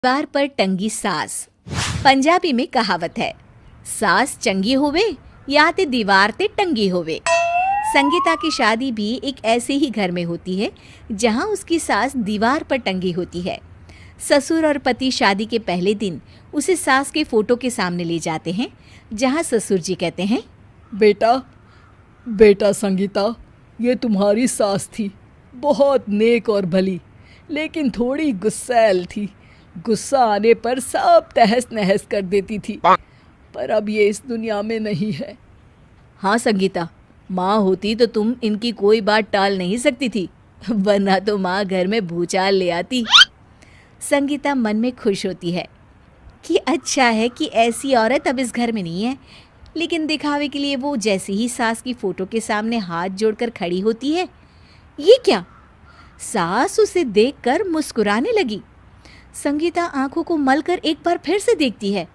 दीवार पर टंगी सास। पंजाबी में कहावत है, सास चंगी होवे या ते दीवार ते टंगी होवे। संगीता की शादी भी एक ऐसे ही घर में होती है जहां उसकी सास दीवार पर टंगी होती है। ससुर और पति शादी के पहले दिन उसे सास के फोटो के सामने ले जाते हैं, जहां ससुर जी कहते हैं, बेटा बेटा संगीता, ये तुम्हारी सास थी, बहुत नेक और भली, लेकिन थोड़ी गुस्सैल थी। गुस्सा आने पर सब तहस नहस कर देती थी, पर अब ये इस दुनिया में नहीं है। हाँ संगीता, माँ होती तो तुम इनकी कोई बात टाल नहीं सकती थी, वरना तो माँ घर में भूचाल ले आती। संगीता मन में खुश होती है कि अच्छा है कि ऐसी औरत अब इस घर में नहीं है, लेकिन दिखावे के लिए वो जैसे ही सास की फोटो के सामने हाथ जोड़कर खड़ी होती है, ये क्या? सास उसे देखकर मुस्कुराने लगी। संगीता आंखों को मलकर एक बार फिर से देखती है,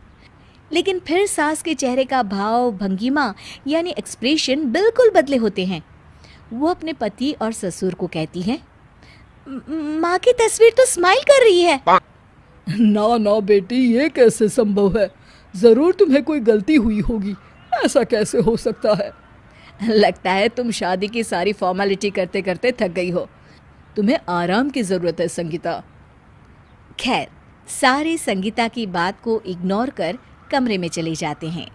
लेकिन फिर सास के चेहरे का भाव, भंगिमा यानी एक्सप्रेशन बिल्कुल बदले होते हैं। वो अपने पति और ससुर को कहती है, माँ की तस्वीर तो स्माइल कर रही है। ना ना बेटी, ये कैसे संभव है? ज़रूर तुम्हें कोई गलती हुई होगी, ऐसा कैसे हो सकता है? लगता है तुम शादी की सारी फॉर्मेलिटी करते करते थक गई हो, तुम्हें आराम की ज़रूरत है संगीता। खैर, सारे संगीता की बात को इग्नोर कर कमरे में चले जाते हैं।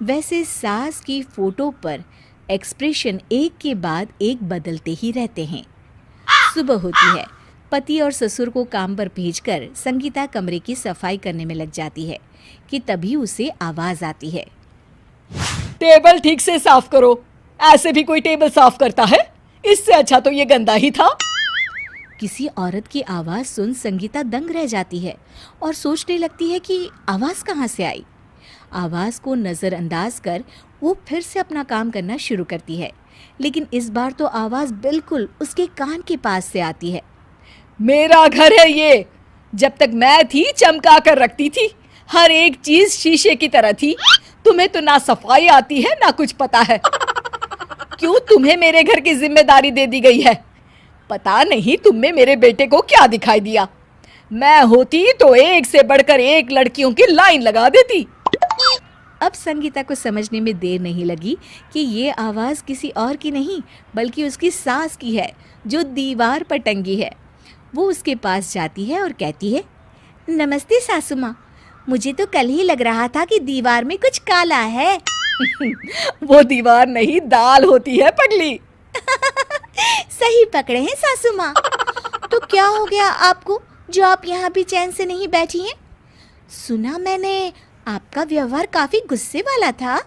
वैसे सास की फोटो पर एक्सप्रेशन एक के बाद एक बदलते ही रहते हैं। सुबह होती है, पति और ससुर को काम पर भेजकर संगीता कमरे की सफाई करने में लग जाती है कि तभी उसे आवाज आती है, टेबल ठीक से साफ करो। ऐसे भी कोई टेबल साफ करता है? इससे अच्छा तो ये गंदा ही था। किसी औरत की आवाज़ सुन संगीता दंग रह जाती है और सोचने लगती है कि आवाज़ कहाँ से आई। आवाज़ को नज़रअंदाज कर वो फिर से अपना काम करना शुरू करती है, लेकिन इस बार तो आवाज़ बिल्कुल उसके कान के पास से आती है। मेरा घर है ये, जब तक मैं थी चमका कर रखती थी, हर एक चीज शीशे की तरह थी। तुम्हें तो ना सफाई आती है ना कुछ पता है। क्यों तुम्हें मेरे घर की जिम्मेदारी दे दी गई है? पता नहीं तुम में मेरे बेटे को क्या दिखाई दिया। मैं होती तो एक से बढ़कर एक लड़कियों की लाइन लगा देती। अब संगीता को समझने में देर नहीं लगी कि ये आवाज़ किसी और की नहीं बल्कि उसकी सास की है, जो दीवार पर टंगी है। वो उसके पास जाती है और कहती है, नमस्ते सासू माँ, मुझे तो कल ही लग रहा था कि दीवार में कुछ काला है। वो दीवार नहीं, दाल होती है पगली। सही पकड़े हैं सासू माँ। तो क्या हो गया आपको जो आप यहाँ भी चैन से नहीं बैठी हैं? सुना मैंने आपका व्यवहार काफी गुस्से वाला था।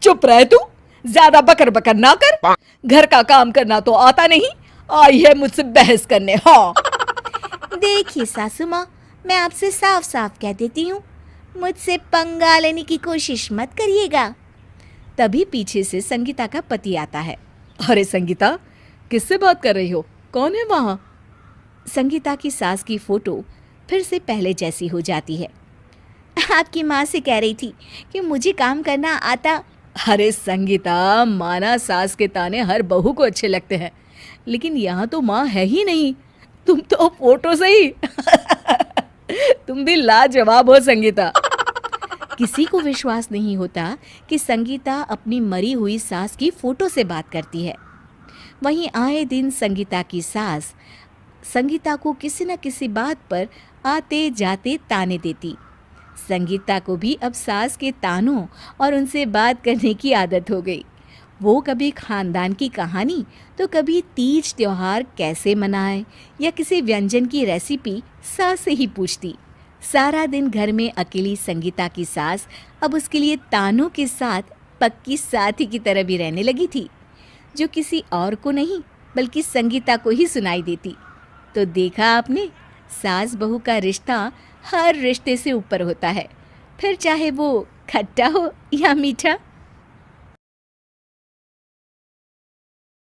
चुप रह तू, ज्यादा बकर बकर ना कर। घर का काम करना तो आता नहीं, आई है मुझसे बहस करने। हाँ देखिए सासू माँ, मैं आपसे साफ साफ कह देती हूँ, मुझसे पंगा लेने की कोशिश मत करिएगा। तभी पीछे से संगीता का पति आता है। अरे संगीता, किससे बात कर रही हो? कौन है वहाँ? संगीता की सास की फोटो फिर से पहले जैसी हो जाती है। आपकी माँ से कह रही थी कि मुझे काम करना आता। अरे संगीता, माना सास के ताने हर बहू को अच्छे लगते हैं, लेकिन यहाँ तो माँ है ही नहीं, तुम तो फोटो से ही। तुम भी लाजवाब हो संगीता। किसी को विश्वास नहीं होता कि संगीता अपनी मरी हुई सास की फोटो से बात करती है। वहीं आए दिन संगीता की सास संगीता को किसी न किसी बात पर आते जाते ताने देती। संगीता को भी अब सास के तानों और उनसे बात करने की आदत हो गई। वो कभी खानदान की कहानी तो कभी तीज त्योहार कैसे मनाए या किसी व्यंजन की रेसिपी सास से ही पूछती। सारा दिन घर में अकेली संगीता की सास अब उसके लिए तानों के साथ पक्की साथी की तरह भी रहने लगी थी, जो किसी और को नहीं बल्कि संगीता को ही सुनाई देती। तो देखा आपने, सास बहू का रिश्ता हर रिश्ते से ऊपर होता है, फिर चाहे वो खट्टा हो या मीठा।